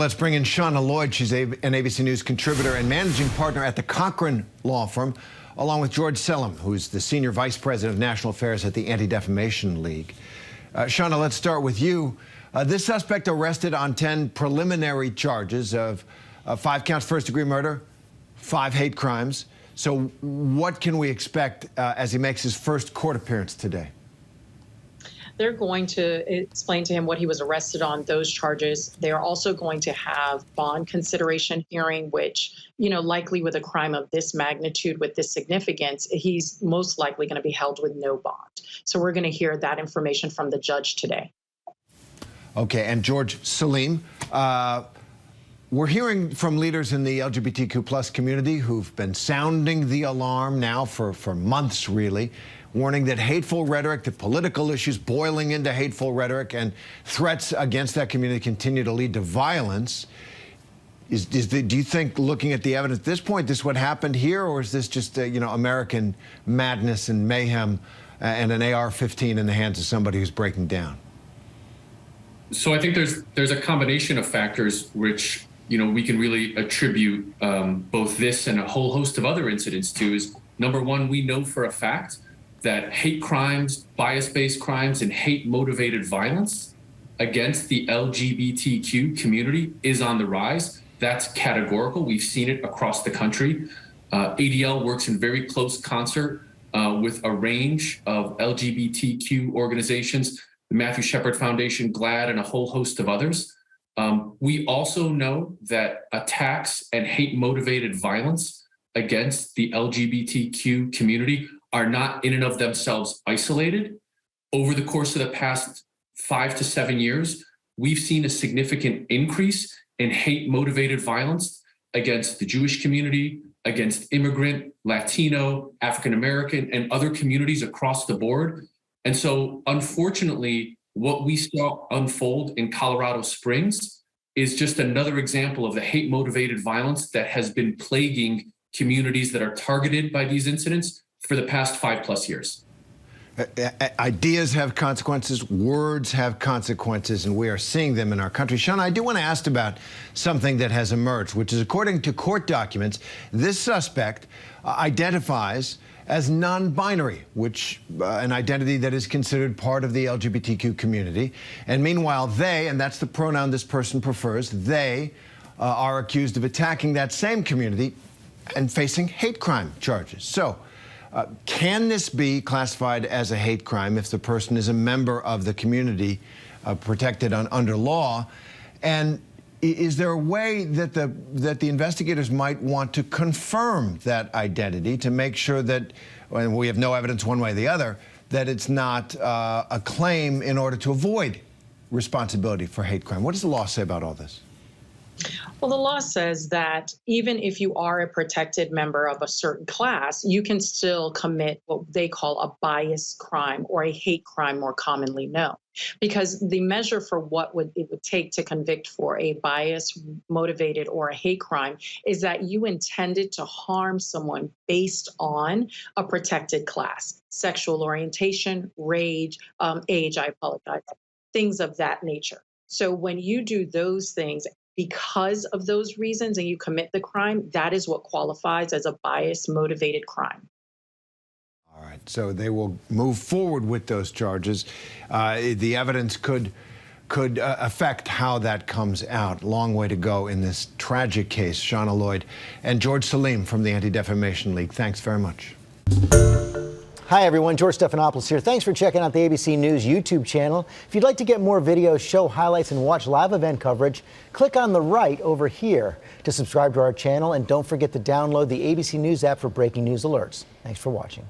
Let's bring in Channa LLoyd. She's an ABC News contributor and managing partner at the Cochran law firm, along with George Selim, who's the senior vice president of national affairs at the Anti-Defamation League. Channa, let's start with you. This suspect arrested on 10 preliminary charges of 5 counts first-degree murder, 5 hate crimes. So what can we expect as he makes his first court appearance today? They're going to explain to him what he was arrested on, those charges. They are also going to have bond consideration hearing, which, likely with a crime of this magnitude, with this significance, he's most likely going to be held with no bond. So we're going to hear that information from the judge today. Okay, and George Selim, we're hearing from leaders in the LGBTQ+ community who've been sounding the alarm now for months, really, warning that hateful rhetoric, the political issues boiling into hateful rhetoric and threats against that community continue to lead to violence. Do you think, looking at the evidence at this point, this what happened here, or is this just American madness and mayhem and an AR-15 in the hands of somebody who's breaking down? So I think there's a combination of factors which we can really attribute both this and a whole host of other incidents to. Is number one, we know for a fact that hate crimes, bias-based crimes, and hate-motivated violence against the LGBTQ community is on the rise. That's categorical. We've seen it across the country. ADL works in very close concert with a range of LGBTQ organizations, the Matthew Shepard Foundation, GLAAD, and a whole host of others. We also know that attacks and hate-motivated violence against the LGBTQ community are not in and of themselves isolated. Over the course of the past 5 to 7 years, we've seen a significant increase in hate-motivated violence against the Jewish community, against immigrant, Latino, African-American, and other communities across the board. And so, unfortunately, what we saw unfold in Colorado Springs is just another example of the hate-motivated violence that has been plaguing communities that are targeted by these incidents for the past 5+ years. Ideas have consequences, words have consequences, and we are seeing them in our country. Channa, I do want to ask about something that has emerged, which is, according to court documents, this suspect identifies as non-binary, which an identity that is considered part of the LGBTQ community. And meanwhile, they, and that's the pronoun this person prefers, they are accused of attacking that same community and facing hate crime charges. So, can this be classified as a hate crime if the person is a member of the community protected under law? And is there a way that the investigators might want to confirm that identity to make sure that, and we have no evidence one way or the other, that it's not a claim in order to avoid responsibility for hate crime? What does the law say about all this? Well, the law says that even if you are a protected member of a certain class, you can still commit what they call a bias crime or a hate crime, more commonly known. Because the measure for what it would take to convict for a bias motivated or a hate crime is that you intended to harm someone based on a protected class, sexual orientation, age, I apologize, things of that nature. So when you do those things, because of those reasons, and you commit the crime, that is what qualifies as a bias-motivated crime. All right, so they will move forward with those charges. The evidence could affect how that comes out. Long way to go in this tragic case. Channa LLoyd and George Selim from the Anti-Defamation League, thanks very much. Hi everyone, George Stephanopoulos here. Thanks for checking out the ABC News YouTube channel. If you'd like to get more videos, show highlights, and watch live event coverage, click on the right over here to subscribe to our channel, and don't forget to download the ABC News app for breaking news alerts. Thanks for watching.